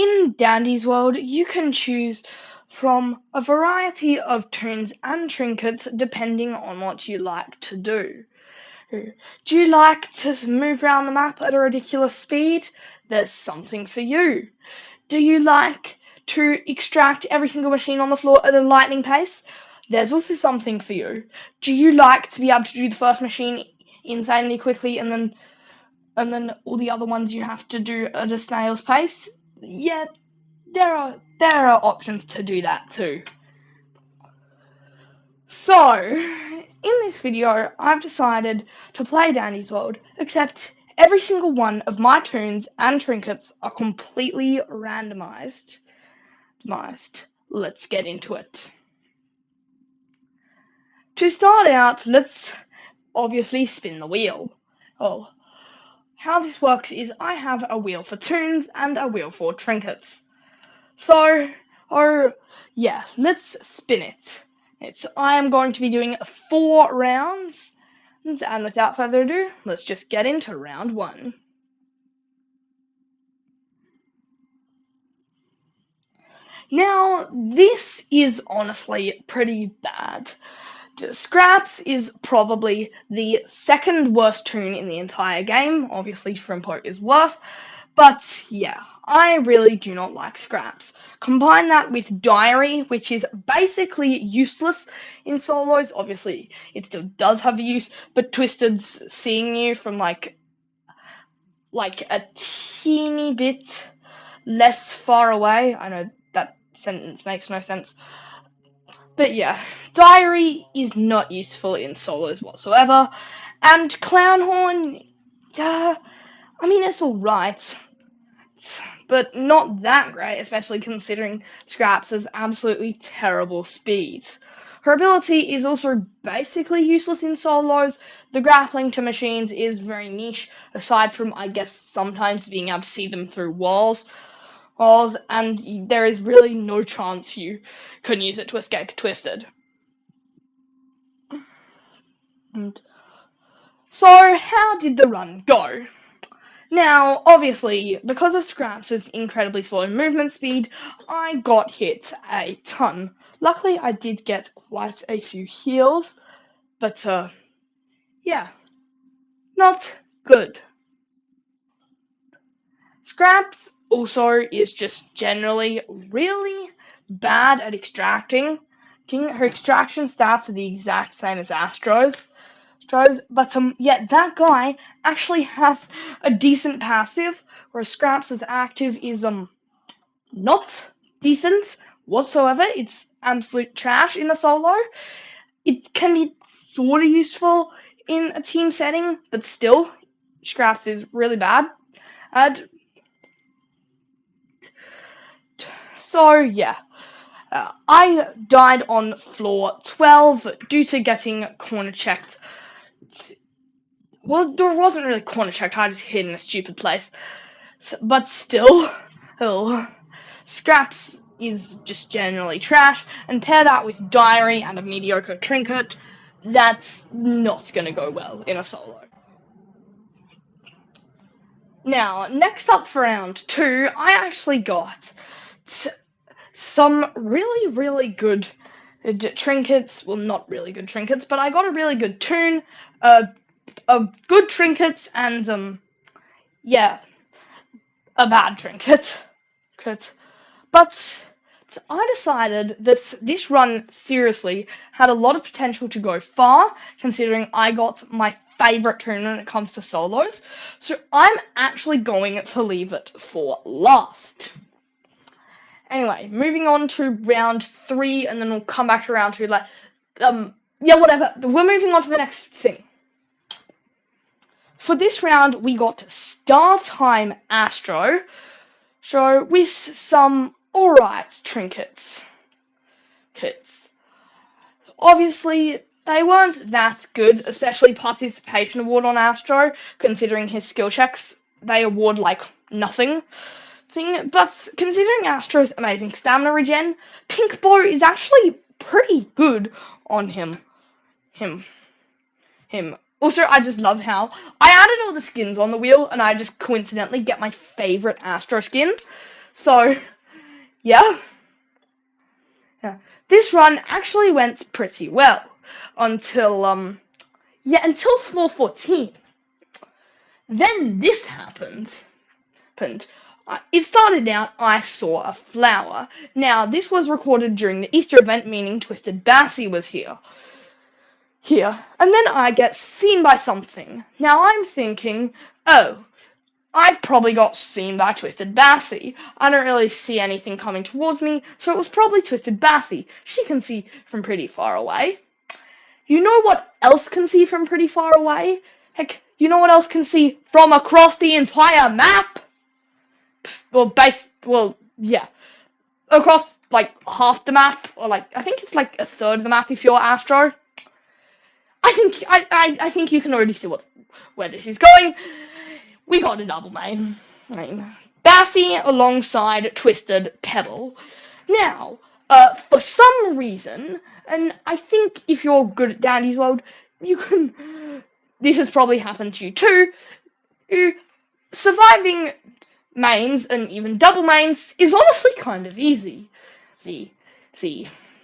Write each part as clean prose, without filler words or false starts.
In Dandy's world, you can choose from a variety of toons and trinkets depending on what you like to do. Do you like to move around the map at a ridiculous speed? There's something for you. Do you like to extract every single machine on the floor at a lightning pace? There's also something for you. Do you like to be able to do the first machine insanely quickly and then all the other ones you have to do at a snail's pace? Yeah, there are options to do that too. So, in this video, I've decided to play Dandy's World, except every single one of my toons and trinkets are completely randomized. Let's get into it. To start out, let's obviously spin the wheel. Oh, how this works is I have a wheel for toons and a wheel for trinkets. So, yeah, let's spin it. I am going to be doing 4 rounds, and without further ado, let's just get into round 1. Now, this is honestly pretty bad. Scraps is probably the second worst toon in the entire game. Obviously, Shrimpo is worse. But yeah, I really do not like Scraps. Combine that with Diary, which is basically useless in solos. Obviously, it still does have use, but Twisted's seeing you from like a teeny bit less far away. I know that sentence makes no sense. But yeah, Diary is not useful in solos whatsoever. And Clownhorn, yeah, I mean, it's alright, but not that great, especially considering Scraps has absolutely terrible speed. Her ability is also basically useless in solos. The grappling to machines is very niche, aside from, I guess, sometimes being able to see them through walls, and there is really no chance you can use it to escape Twisted. And so, how did the run go? Now, obviously, because of Scraps' incredibly slow movement speed, I got hit a ton. Luckily, I did get quite a few heals, but, yeah, not good. Scraps also is just generally really bad at extracting. Her extraction stats are the exact same as Astro's. But yet that guy actually has a decent passive, whereas Scraps' active is not decent whatsoever. It's absolute trash in a solo. It can be sort of useful in a team setting, but still, Scraps is really bad. And so yeah, I died on floor 12 due to getting corner checked. Well, there wasn't really corner checked, I just hid in a stupid place. But still, Scraps is just generally trash, and pair that with Diary and a mediocre trinket, that's not going to go well in a solo. Now, next up for round 2, I actually got some really, really good trinkets. Well, not really good trinkets, but I got a really good toon, good trinkets, and, yeah, a bad trinket. But I decided that this run seriously had a lot of potential to go far, considering I got my favourite toon when it comes to solos. So I'm actually going to leave it for last. Anyway, moving on to round 3, and then we'll come back to round 2. Yeah, whatever. We're moving on to the next thing. For this round, we got Star Time Astro, so with some alright trinkets. Obviously, they weren't that good, especially Participation Award on Astro, considering his skill checks, they award, nothing. But considering Astro's amazing stamina regen, Pink Bow is actually pretty good on him. Also, I just love how I added all the skins on the wheel, and I just coincidentally get my favorite Astro skins. So, yeah. Yeah. This run actually went pretty well until, until floor 14. Then this happened. It started out, I saw a flower. Now, this was recorded during the Easter event, meaning Twisted Bassy was here. And then I get seen by something. Now, I'm thinking, oh, I probably got seen by Twisted Bassy. I don't really see anything coming towards me, so it was probably Twisted Bassy. She can see from pretty far away. You know what else can see from pretty far away? Heck, you know what else can see from across the entire map? Yeah. Across, like, half the map, or, like, I think it's, like, a third of the map if you're Astro. I think you can already see where this is going. We got a double main. Bassy alongside Twisted Pebble. Now, for some reason, and I think if you're good at Dandy's World, you can... This has probably happened to you too. Surviving mains and even double mains is honestly kind of easy. See.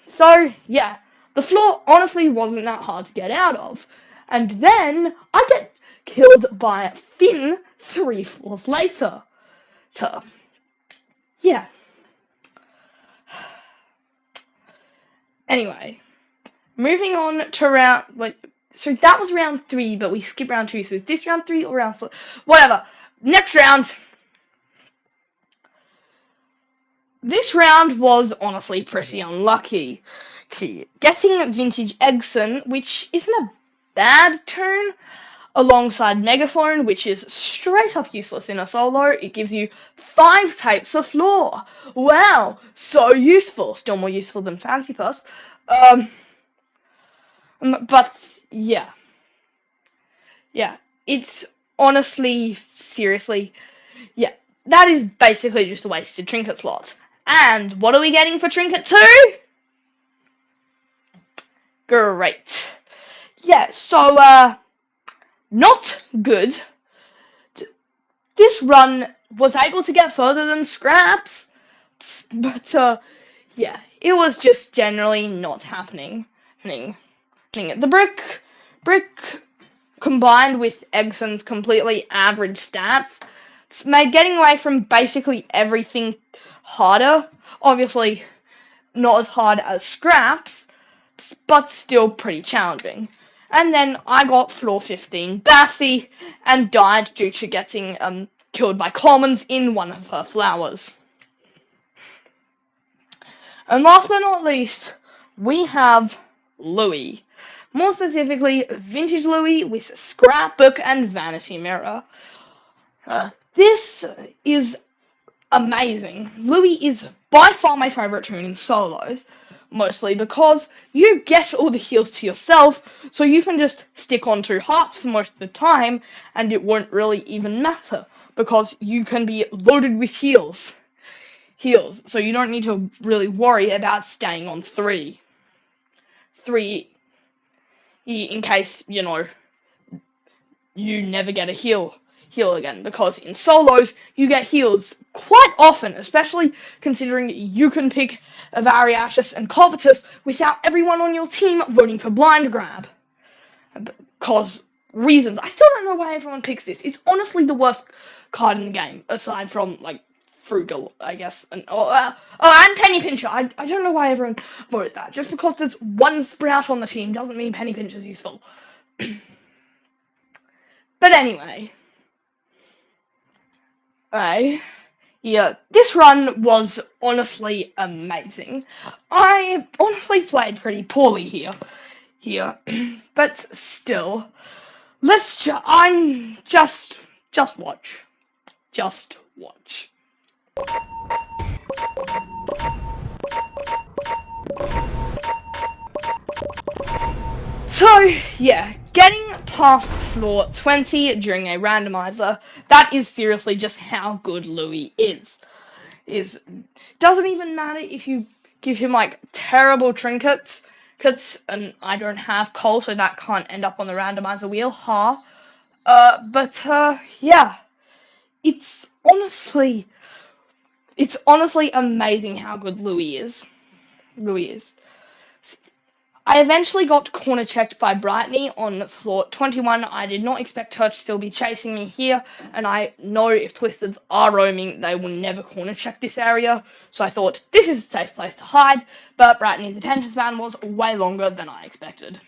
So, yeah, the floor honestly wasn't that hard to get out of. And then I get killed by Finn 3 floors later. Yeah. Anyway, moving on to round... So that was round 3, but we skipped round 2, so is this round 3 or round 4? Whatever. Next round. This round was honestly pretty unlucky. Getting Vintage Eggson, which isn't a bad turn, alongside Megaphone, which is straight up useless in a solo. It gives you 5 types of floor. Wow, so useful. Still more useful than Fancy Puss. But, yeah. Yeah, it's honestly, seriously, yeah, that is basically just a wasted trinket slot. And what are we getting for trinket 2? Great. Yeah, so, not good. This run was able to get further than Scraps, but, yeah, it was just generally not happening. The brick combined with Eggson's completely average stats, it's made getting away from basically everything harder. Obviously, not as hard as Scraps, but still pretty challenging. And then I got floor 15 Bassy and died due to getting killed by commons in one of her flowers. And last but not least, we have Louie. More specifically, Vintage Louie with Scrapbook and Vanity Mirror. This is amazing. Louie is by far my favourite toon in solos, mostly because you get all the heals to yourself, so you can just stick on 2 hearts for most of the time, and it won't really even matter, because you can be loaded with heals, so you don't need to really worry about staying on 3 in case, you never get a heal again, because in solos, you get heals quite often, especially considering you can pick a Variatus and Covetous without everyone on your team voting for Blind Grab. Because reasons. I still don't know why everyone picks this. It's honestly the worst card in the game, aside from, Frugal, I guess. And Penny Pincher. I don't know why everyone votes that. Just because there's one Sprout on the team doesn't mean Penny Pincher's useful. But anyway. This run was honestly amazing. I honestly played pretty poorly here. But still, just watch. Just watch. So, yeah, getting past floor 20 during a randomizer, that is seriously just how good Louie is. Doesn't even matter if you give him, terrible trinkets, and I don't have coal, so that can't end up on the randomizer wheel, yeah, it's honestly It's honestly amazing how good Louis is. Louis is. I eventually got corner checked by Brightney on floor 21. I did not expect her to still be chasing me here, and I know if Twisteds are roaming, they will never corner check this area, so I thought this is a safe place to hide, but Brightney's attention span was way longer than I expected.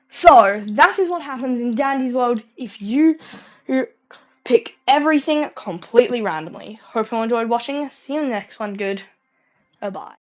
So, that is what happens in Dandy's World if you pick everything completely randomly. Hope you enjoyed watching. See you in the next one. Good. Bye-bye.